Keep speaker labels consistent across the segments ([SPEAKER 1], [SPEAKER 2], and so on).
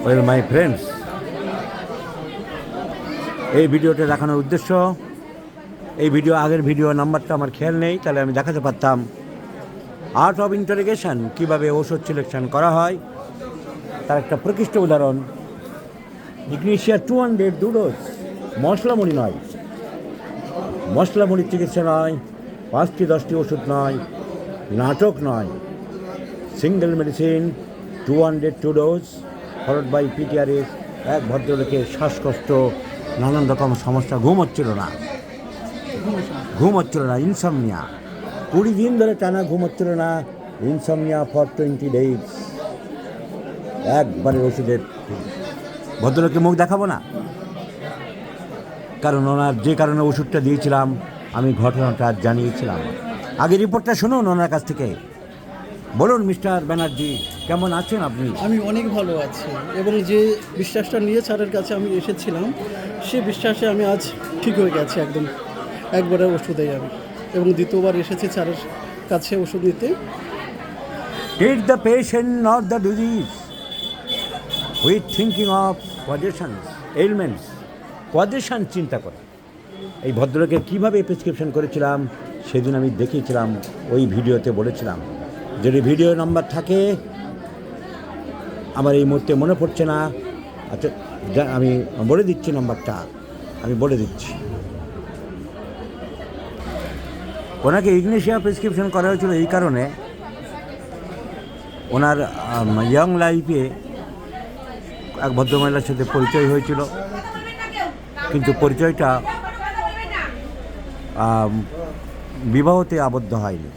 [SPEAKER 1] Well my friends, এই ভিডিওটা দেখানোর উদ্দেশ্য, এই আগের ভিডিও নাম্বারটা আমার খেয়াল নেই, তাহলে আমি দেখাতে পারতাম আর্ট অফ ইন্টারোগেশন কীভাবে ওষুধ সিলেকশন করা হয় তার একটা প্রকৃষ্ট উদাহরণ। ইগনিশিয়া 200 ডোজ, মশলা মুড়ি নয়, মশলা মুড়ির চিকিৎসা নয়, 5টি 10টি ওষুধ নয়, নাটক নয়, single medicine 202 dose followed by PTRS. এক ভদ্রলোকের শ্বাসকষ্ট, নানান রকম সমস্যা, ঘুম হচ্ছিল না, ইনসমনিয়া, 20 দিন ধরে টানা ঘুম হচ্ছিল না, ইনসমনিয়া ফর 20 ডেজ। একবারে ওষুধের ভদ্রলোকের মুখ দেখাবো না, কারণ ওনার যে কারণে ওষুধটা দিয়েছিলাম আমি ঘটনাটা জানিয়েছিলাম। আগে রিপোর্টটা শুনুন ওনার কাছ থেকে। বলুন মিস্টার ব্যানার্জি, কেমন আছেন আপনি?
[SPEAKER 2] আমি অনেক ভালো আছি, এবং যে বিশ্বাসটা নিয়ে স্যারের কাছে আমি এসেছিলাম সে বিশ্বাসে আমি আজ ঠিক হয়ে গেছি একদম। একবারে ওষুধে যাবে, এবং দ্বিতীয়বার এসেছি স্যারের কাছে ওষুধ নিতে।
[SPEAKER 1] Treat the patient not the disease with thinking of পজেশনস elements. Possession চিন্তা করে এই ভদ্রলোকের কীভাবে প্রেসক্রিপশন করেছিলাম সেদিন আমি দেখিয়েছিলাম, ওই ভিডিওতে বলেছিলাম। যদি ভিডিও নাম্বার থাকে, আমার এই মুহূর্তে মনে পড়ছে না, আচ্ছা আমি বলে দিচ্ছি নাম্বারটা, আমি বলে দিচ্ছি। ওনাকে ইগনিশিয়া প্রেসক্রিপশন করা হয়েছিল এই কারণে, ওনার ইয়ং লাইফে এক ভদ্রমহিলার সাথে পরিচয় হয়েছিল, কিন্তু পরিচয়টা বিবাহতে আবদ্ধ হয়নি।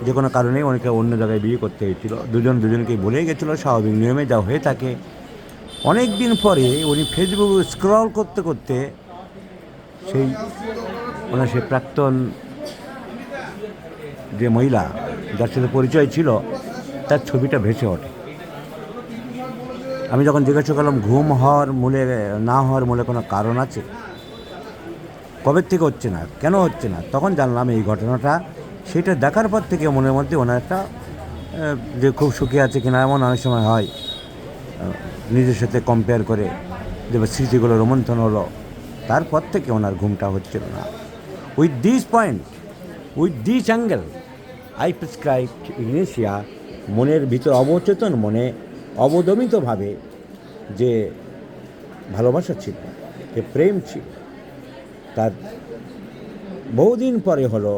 [SPEAKER 1] যে কোনো কারণে অনেকে অন্য জায়গায় বিয়ে করতে হয়েছিল, দুজনকে বলে গেছিলো, স্বাভাবিক নিয়মে যা হয়ে থাকে। অনেক দিন পরে উনি ফেসবুকে স্ক্রল করতে করতে ওনার সেই প্রাক্তন যে মহিলা যার সাথে পরিচয় ছিল তার ছবিটা ভেসে ওঠে। আমি যখন জিজ্ঞাসা করলাম ঘুম না হওয়ার মূলে কোনো কারণ আছে, কবে থেকে হচ্ছে না, কেন হচ্ছে না, তখন জানলাম এই ঘটনাটা। সেটা দেখার পর থেকে মনের মধ্যে ওনার একটা যে খুব সুখী আছে কিনা, এমন অনেক সময় হয়, নিজের সাথে কম্পেয়ার করে যে স্মৃতিগুলো রোমন্থন হলো। তারপর থেকে ওনার ঘুমটা হচ্ছিল না। With this angle I prescribe ignatia. মনের ভিতর অবচেতন মনে অবদমিতভাবে যে ভালোবাসা ছিল, যে প্রেম ছিল, তার বহুদিন পরে হলো,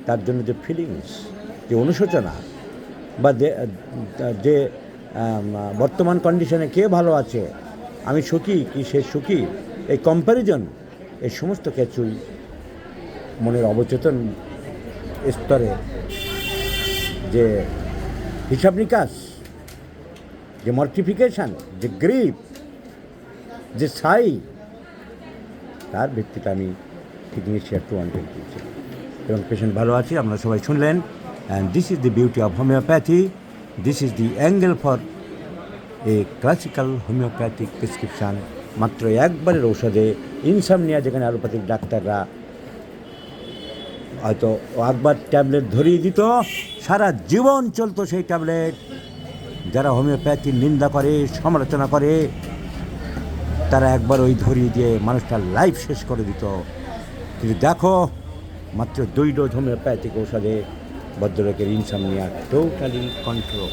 [SPEAKER 1] তার জন্য যে ফিলিংস, যে অনুশোচনা, বা যে বর্তমান কন্ডিশনে কে ভালো আছে, আমি সুখী কি সে সুখী, এই কম্প্যারিজন, এই সমস্ত কিছুই মনের অবচেতন স্তরে যে হিসাব নিকাশ, যে মর্টিফিকেশান, যে গ্রিফ, যে সাই, তার ভিত্তিতে আমি ইগনিশিয়া 200 দিয়েছি এবং পেশেন্ট ভালো আছে। আপনারা সবাই শুনলেন। And this is the beauty of homeopathy, this is the angle for a classical homeopathic prescription. মাত্র একবারের ঔষধে ইনসমনিয়া, যেখানে অ্যালোপ্যাথিক ডাক্তাররা হয়তো একবার ট্যাবলেট ধরিয়ে দিত, সারা জীবন চলতো সেই ট্যাবলেট। যারা হোমিওপ্যাথির নিন্দা করে, সমালোচনা করে, তারা একবার ওই ধরিয়ে দিয়ে মানুষটার লাইফ শেষ করে দিত। কিন্তু দেখো, মাত্র 2 ডোজ হোমিওপ্যাথিক ঔষধে ভদ্রলোকের ইনসমনিয়া টোটালি কন্ট্রোল।